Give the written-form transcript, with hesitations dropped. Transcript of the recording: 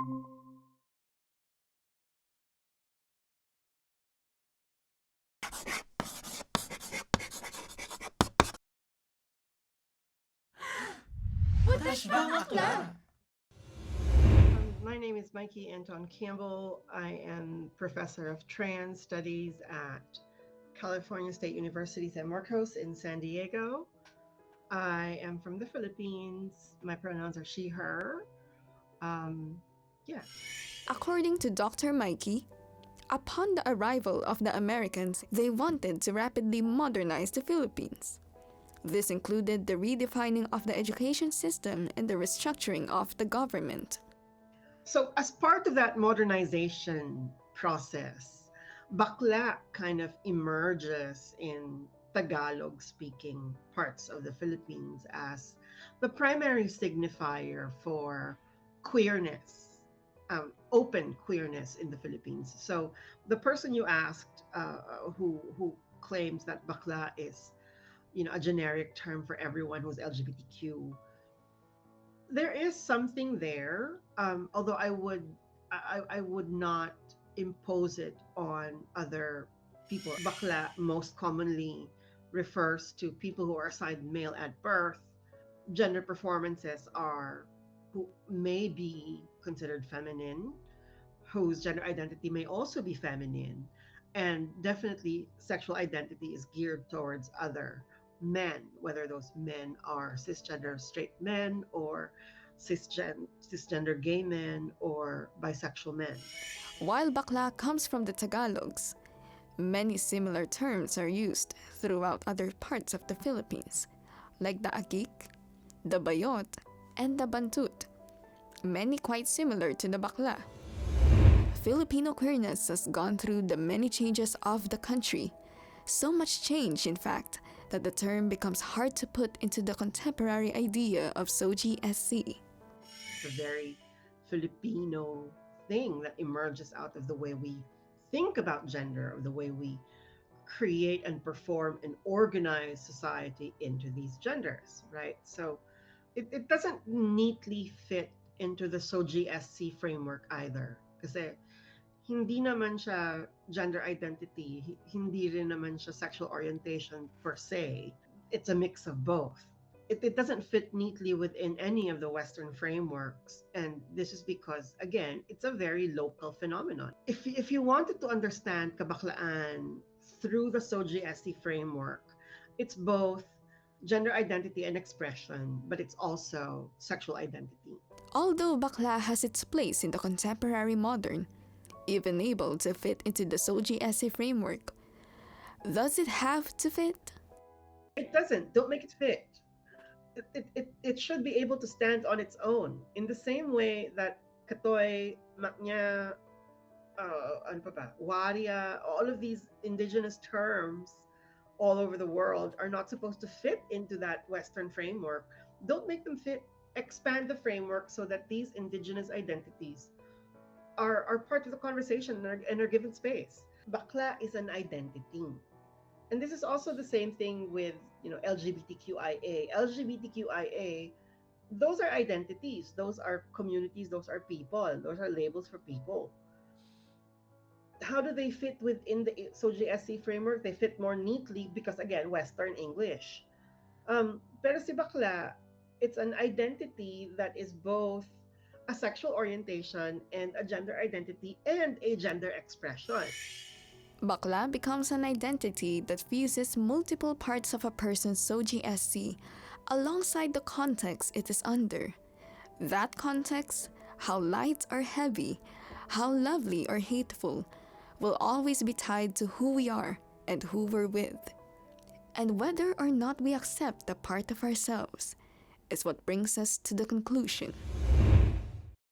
Watash bang akla? My name is Mikey Anton Campbell. I am professor of trans studies at California State University San Marcos in San Diego. I am from the Philippines. My pronouns are she, her. Um, yeah. According to Dr. Mikey, upon the arrival of the Americans, they wanted to rapidly modernize the Philippines. This included the redefining of the education system and the restructuring of the government. So, as part of that modernization process, bakla kind of emerges in Tagalog speaking parts of the Philippines as the primary signifier for queerness, open queerness in the Philippines. So, the person you asked who claims that bakla is a generic term for everyone who's LGBTQ, there is something there. Although I would not impose it on other people. Bakla most commonly refers to people who are assigned male at birth. Gender performances are who may be considered feminine, whose gender identity may also be feminine, and definitely sexual identity is geared towards other men, whether those men are cisgender straight men or cisgender gay men or bisexual men. While bakla comes from the Tagalogs, many similar terms are used throughout other parts of the Philippines, like the agik, the bayot, and the bantut, many quite similar to the bakla. Filipino queerness has gone through the many changes of the country. So much change, in fact, that the term becomes hard to put into the contemporary idea of SOGI SC. It's a very Filipino thing that emerges out of the way we think about gender, of the way we create and perform and organize society into these genders, right? So it doesn't neatly fit into the SOGI-SC framework either. Kasi hindi naman siya gender identity, hindi rin naman siya sexual orientation per se. It's a mix of both. It doesn't fit neatly within any of the Western frameworks. And this is because, again, it's a very local phenomenon. If you wanted to understand kabaklaan through the SOGI-SC framework, it's both gender identity and expression, but it's also sexual identity. Although bakla has its place in the contemporary modern, even able to fit into the SOGI SC framework, does it have to fit? It doesn't. Don't make it fit. It should be able to stand on its own in the same way that katoy, maknya, ano pa ba, waria, all of these indigenous terms all over the world are not supposed to fit into that Western framework. Don't make them fit. Expand the framework so that these indigenous identities are part of the conversation and are given space. Bakla is an identity. And this is also the same thing with LGBTQIA. Those are identities, those are communities, those are people, those are labels for people. How do they fit within the SOGI-SC framework? They fit more neatly because, again, Western English. Pero si bakla, it's an identity that is both a sexual orientation and a gender identity and a gender expression. Bakla becomes an identity that fuses multiple parts of a person's SOGI SC alongside the context it is under. That context, how light or heavy, how lovely or hateful, will always be tied to who we are and who we're with. And whether or not we accept the part of ourselves is what brings us to the conclusion.